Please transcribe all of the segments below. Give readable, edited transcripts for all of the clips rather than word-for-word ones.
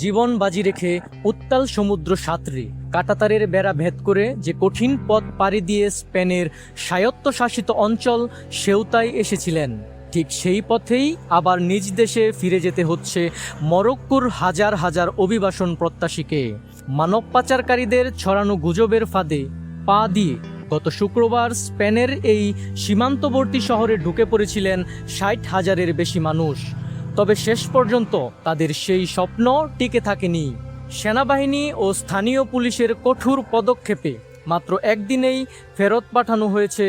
জীবন বাজি রেখে উত্তাল সমুদ্র সাঁতরে কাঁটাতারের বেড়া ভেদ করে যে কঠিন পথ পাড়ি দিয়ে স্পেনের স্বায়ত্তশাসিত অঞ্চল সেউতায় এসেছিলেন, ঠিক সেই পথেই আবার নিজ দেশে ফিরে যেতে হচ্ছে মরক্কোর হাজার হাজার অভিবাসন প্রত্যাশীকে। মানব পাচারকারীদের ছড়ানো গুজবের ফাঁদে পা দিয়ে গত শুক্রবার স্পেনের এই সীমান্তবর্তী শহরে ঢুকে পড়েছিলেন ৬০,০০০-এর বেশি মানুষ। তবে শেষ পর্যন্ত তাদের সেই স্বপ্ন টিকে থাকেনি। সেনাবাহিনী ও স্থানীয় পুলিশের কঠোর পদক্ষেপে মাত্র একদিনেই ফেরত পাঠানো হয়েছে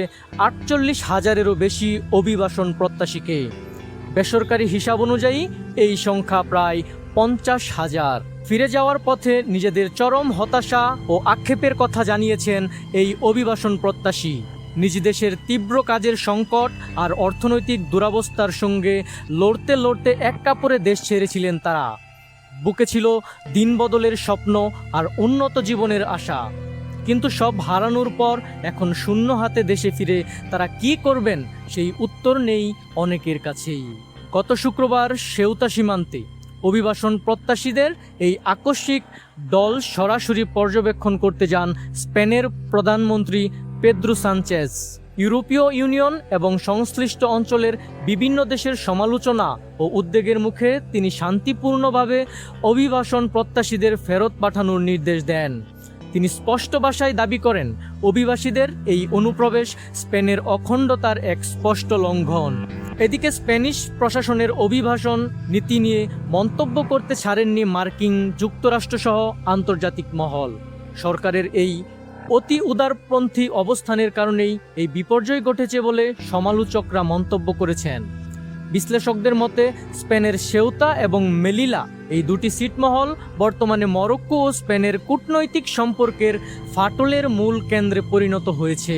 ৪৮,০০০-এরও বেশি অভিবাসন প্রত্যাশীকে। বেসরকারি হিসাব অনুযায়ী এই সংখ্যা প্রায় ৫০,০০০। ফিরে যাওয়ার পথে নিজেদের চরম হতাশা ও আক্ষেপের কথা জানিয়েছেন এই অভিবাসন প্রত্যাশী। নিজ দেশের তীব্র কাজের সংকট আর অর্থনৈতিক দুরবস্থার সঙ্গে লড়তে লড়তে এক কাপড়ে দেশ ছেড়েছিলেন তারা। বুকে ছিল দিনবদলের স্বপ্ন আর উন্নত জীবনের আশা। কিন্তু সব হারানোর পর এখন শূন্য হাতে দেশে ফিরে তারা কি করবেন সেই উত্তর নেই অনেকের কাছেই। গত শুক্রবার সেউতা সীমান্তে অভিবাসন প্রত্যাশীদের এই আকস্মিক দল সরাসরি পর্যবেক্ষণ করতে যান স্পেনের প্রধানমন্ত্রী পেদ্রো সানচেজ। ইউরোপীয় ইউনিয়ন এবং সংশ্লিষ্ট অঞ্চলের বিভিন্ন দেশের সমালোচনা ও উদ্বেগের মুখে তিনি শান্তিপূর্ণভাবে অভিবাসন প্রত্যাশীদের ফেরত পাঠানোর নির্দেশ দেন। তিনি স্পষ্ট ভাষায় দাবি করেন, অভিবাসীদের এই অনুপ্রবেশ স্পেনের অখণ্ডতার এক স্পষ্ট লঙ্ঘন। এদিকে স্প্যানিশ প্রশাসনের অভিবাসন নীতি নিয়ে মন্তব্য করতে ছাড়েননি মার্কিন যুক্তরাষ্ট্রসহ আন্তর্জাতিক মহল। সরকারের এই অতি উদারপন্থী অবস্থানের কারণেই এই বিপর্যয় ঘটেছে বলে সমালোচকরা মন্তব্য করেছেন। বিশ্লেষকদের মতে স্পেনের সেউতা এবং মেলিলা এই দুটি ছিটমহল বর্তমানে মরক্কো ও স্পেনের কূটনৈতিক সম্পর্কের ফাটলের মূল কেন্দ্রে পরিণত হয়েছে।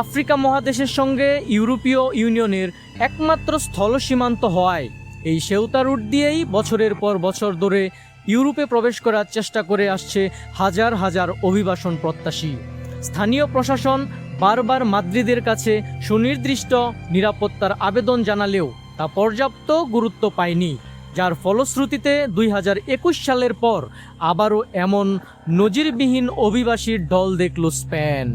আফ্রিকা মহাদেশের সঙ্গে ইউরোপীয় ইউনিয়নের একমাত্র স্থল সীমান্ত হওয়ায় এই সেউতা রুট দিয়েই বছরের পর বছর ধরে ইউরোপে প্রবেশ করার চেষ্টা করে আসছে হাজার হাজার অভিবাসন প্রত্যাশী। স্থানীয় প্রশাসন বারবার মাদ্রিদের কাছে সুনির্দিষ্ট নিরাপত্তার আবেদন জানালেও তা পর্যাপ্ত গুরুত্ব পায়নি, যার ফলশ্রুতিতে ২০২১ সালের পর আবারও এমন নজিরবিহীন অভিবাসীর ঢল দেখল স্পেন।